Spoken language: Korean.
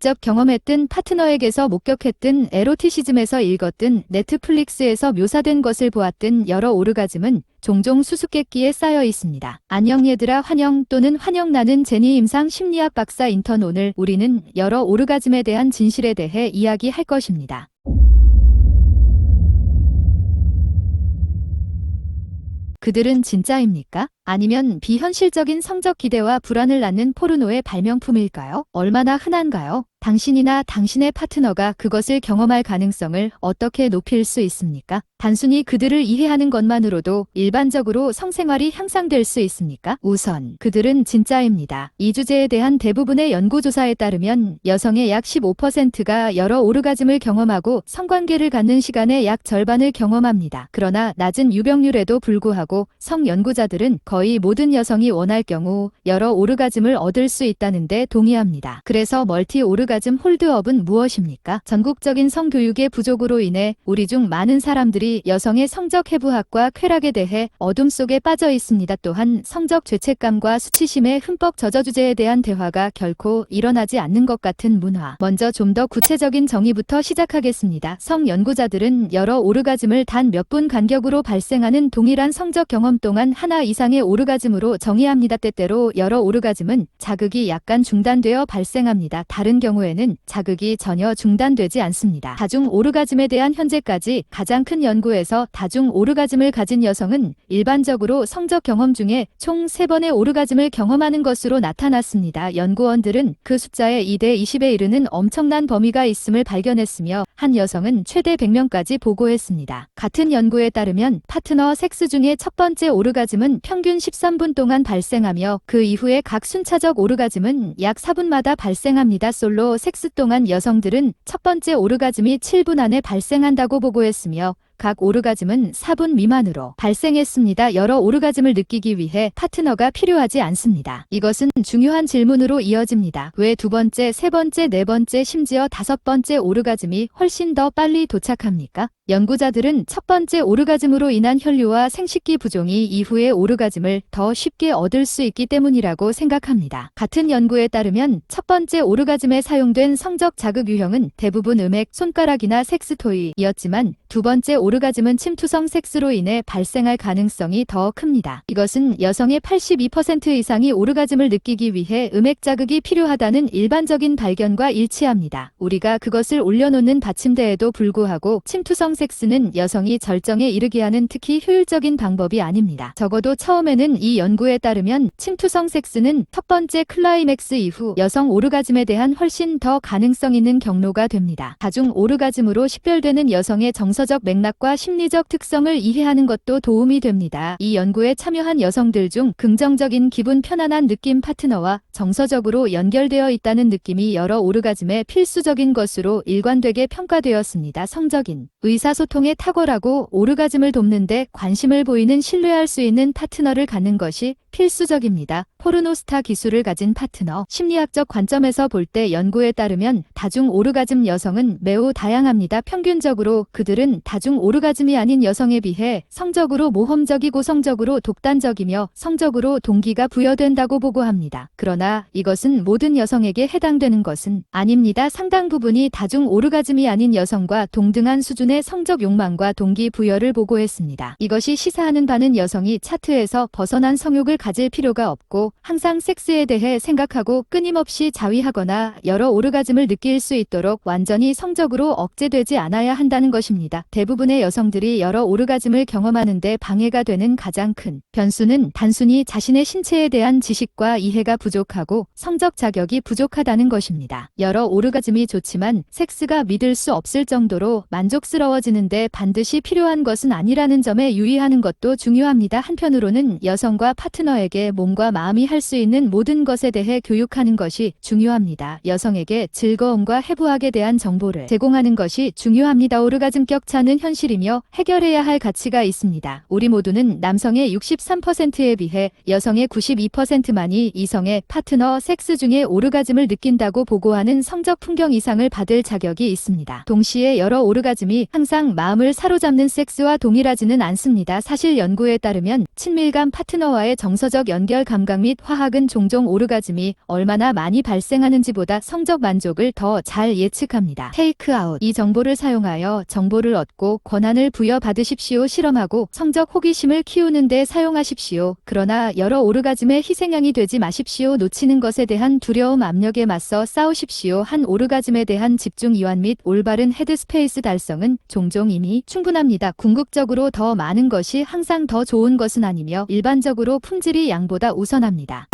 직접 경험했든 파트너에게서 목격했든 에로티시즘에서 읽었든 넷플릭스에서 묘사된 것을 보았든 여러 오르가즘은 종종 수수께끼에 쌓여 있습니다. 안녕 얘들아, 환영 또는 환영, 나는 제니 임상 심리학 박사 인턴. 오늘 우리는 여러 오르가즘에 대한 진실에 대해 이야기할 것입니다. 그들은 진짜입니까? 아니면 비현실적인 성적 기대와 불안을 낳는 포르노의 발명품일까요? 얼마나 흔한가요? 당신이나 당신의 파트너가 그것을 경험할 가능성을 어떻게 높일 수 있습니까? 단순히 그들을 이해하는 것만으로도 일반적으로 성생활이 향상될 수 있습니까? 우선 그들은 진짜입니다. 이 주제에 대한 대부분의 연구조사에 따르면 여성의 약 15%가 여러 오르가즘을 경험하고 성관계를 갖는 시간의 약 절반을 경험합니다. 그러나 낮은 유병률에도 불구하고 성연구자들은 거의 모든 여성이 원할 경우 여러 오르가즘을 얻을 수 있다는 데 동의합니다. 그래서 멀티 오르가즘 홀드업은 무엇입니까? 전국적인 성교육의 부족으로 인해 우리 중 많은 사람들이 여성의 성적 해부학과 쾌락에 대해 어둠 속에 빠져 있습니다. 또한 성적 죄책감과 수치심에 흠뻑 젖어 주제에 대한 대화가 결코 일어나지 않는 것 같은 문화. 먼저 좀 더 구체적인 정의부터 시작하겠습니다. 성연구자들은 여러 오르가즘을 단 몇 분 간격으로 발생하는 동일한 성적 경험 동안 하나 이상의 오르가즘으로 정의합니다. 때때로 여러 오르가즘은 자극이 약간 중단되어 발생합니다. 다른 경우에는 자극이 전혀 중단되지 않습니다. 다중 오르가즘에 대한 현재까지 가장 큰 연구에서 다중 오르가즘을 가진 여성은 일반적으로 성적 경험 중에 총 3번의 오르가즘을 경험하는 것으로 나타났습니다. 연구원들은 그 숫자의 2대 20에 이르는 엄청난 범위가 있음을 발견했으며 한 여성은 최대 100명까지 보고했습니다. 같은 연구에 따르면 파트너 섹스 중에 첫 번째 오르가즘은 평균 13분 동안 발생하며 그 이후에 각 순차적 오르가즘은 약 4분마다 발생합니다. 솔로 섹스 동안 여성들은 첫 번째 오르가즘이 7분 안에 발생한다고 보고했으며 각 오르가즘은 4분 미만으로 발생했습니다. 여러 오르가즘을 느끼기 위해 파트너가 필요하지 않습니다. 이것은 중요한 질문으로 이어집니다. 왜 두 번째, 세 번째, 네 번째, 심지어 5번째 오르가즘이 훨씬 더 빨리 도착합니까? 연구자들은 첫 번째 오르가즘으로 인한 혈류와 생식기 부종이 이후의 오르가즘을 더 쉽게 얻을 수 있기 때문이라고 생각합니다. 같은 연구에 따르면 첫 번째 오르가즘에 사용된 성적 자극 유형은 대부분 음액, 손가락이나 섹스토이였지만 두 번째 오르가즘은 침투성 섹스로 인해 발생할 가능성이 더 큽니다. 이것은 여성의 82% 이상이 오르가즘을 느끼기 위해 음액 자극이 필요하다는 일반적인 발견과 일치합니다. 우리가 그것을 올려놓는 받침대에도 불구하고 침투성 섹스는 여성이 절정에 이르게 하는 특히 효율적인 방법이 아닙니다. 적어도 처음에는 이 연구에 따르면 침투성 섹스는 첫 번째 클라이맥스 이후 여성 오르가즘에 대한 훨씬 더 가능성 있는 경로가 됩니다. 다중 오르가즘으로 식별되는 여성의 정서적 맥락과 심리적 특성을 이해하는 것도 도움이 됩니다. 이 연구에 참여한 여성들 중 긍정적인 기분, 편안한 느낌, 파트너와 정서적으로 연결되어 있다는 느낌이 여러 오르가즘의 필수적인 것으로 일관되게 평가되었습니다. 성적인 의사소통에 탁월하고 오르가즘을 돕는 데 관심을 보이는 신뢰할 수 있는 파트너를 갖는 것이 필수적입니다. 포르노스타 기술을 가진 파트너. 심리학적 관점에서 볼 때 연구에 따르면 다중 오르가즘 여성은 매우 다양합니다. 평균적으로 그들은 다중 오르가즘이 아닌 여성에 비해 성적으로 모험적이고 성적으로 독단적이며 성적으로 동기가 부여된다고 보고합니다. 그러나 이것은 모든 여성에게 해당되는 것은 아닙니다. 상당 부분이 다중 오르가즘이 아닌 여성과 동등한 수준의 성적 욕망과 동기 부여를 보고했습니다. 이것이 시사하는 바는 여성이 차트에서 벗어난 성욕을 가질 필요가 없고 항상 섹스에 대해 생각하고 끊임없이 자위하거나 여러 오르가즘을 느낄 수 있도록 완전히 성적으로 억제되지 않아야 한다는 것입니다. 대부분의 여성들이 여러 오르가즘을 경험하는데 방해가 되는 가장 큰 변수는 단순히 자신의 신체에 대한 지식과 이해가 부족하고 성적 자격이 부족하다는 것입니다. 여러 오르가즘이 좋지만 섹스가 믿을 수 없을 정도로 만족스러워지는데 반드시 필요한 것은 아니라는 점에 유의하는 것도 중요합니다. 한편으로는 여성과 파트너에게 몸과 마음이 할 수 있는 모든 것에 대해 교육하는 것이 중요합니다. 여성에게 즐거움과 해부학에 대한 정보를 제공하는 것이 중요합니다. 오르가즘 격차는 현실이며 해결해야 할 가치가 있습니다. 우리 모두는 남성의 63%에 비해 여성의 92%만이 이성의 파트너 섹스 중에 오르가즘을 느낀다고 보고하는 성적 풍경 이상을 받을 자격이 있습니다. 동시에 여러 오르가즘이 항상 마음을 사로잡는 섹스와 동일하지는 않습니다. 사실 연구에 따르면 친밀감, 파트너와의 정서 정서적 연결 감각 및 화학은 종종 오르가즘이 얼마나 많이 발생하는지보다 성적 만족을 더 잘 예측합니다. 테이크아웃. 이 정보를 사용하여 정보를 얻고 권한을 부여받으십시오. 실험하고 성적 호기심을 키우는 데 사용하십시오. 그러나 여러 오르가즘의 희생양이 되지 마십시오. 놓치는 것에 대한 두려움, 압력에 맞서 싸우십시오. 한 오르가즘에 대한 집중 이완 및 올바른 헤드스페이스 달성은 종종 이미 충분합니다. 궁극적으로 더 많은 것이 항상 더 좋은 것은 아니며 일반적으로 품질이 양보다 우선합니다.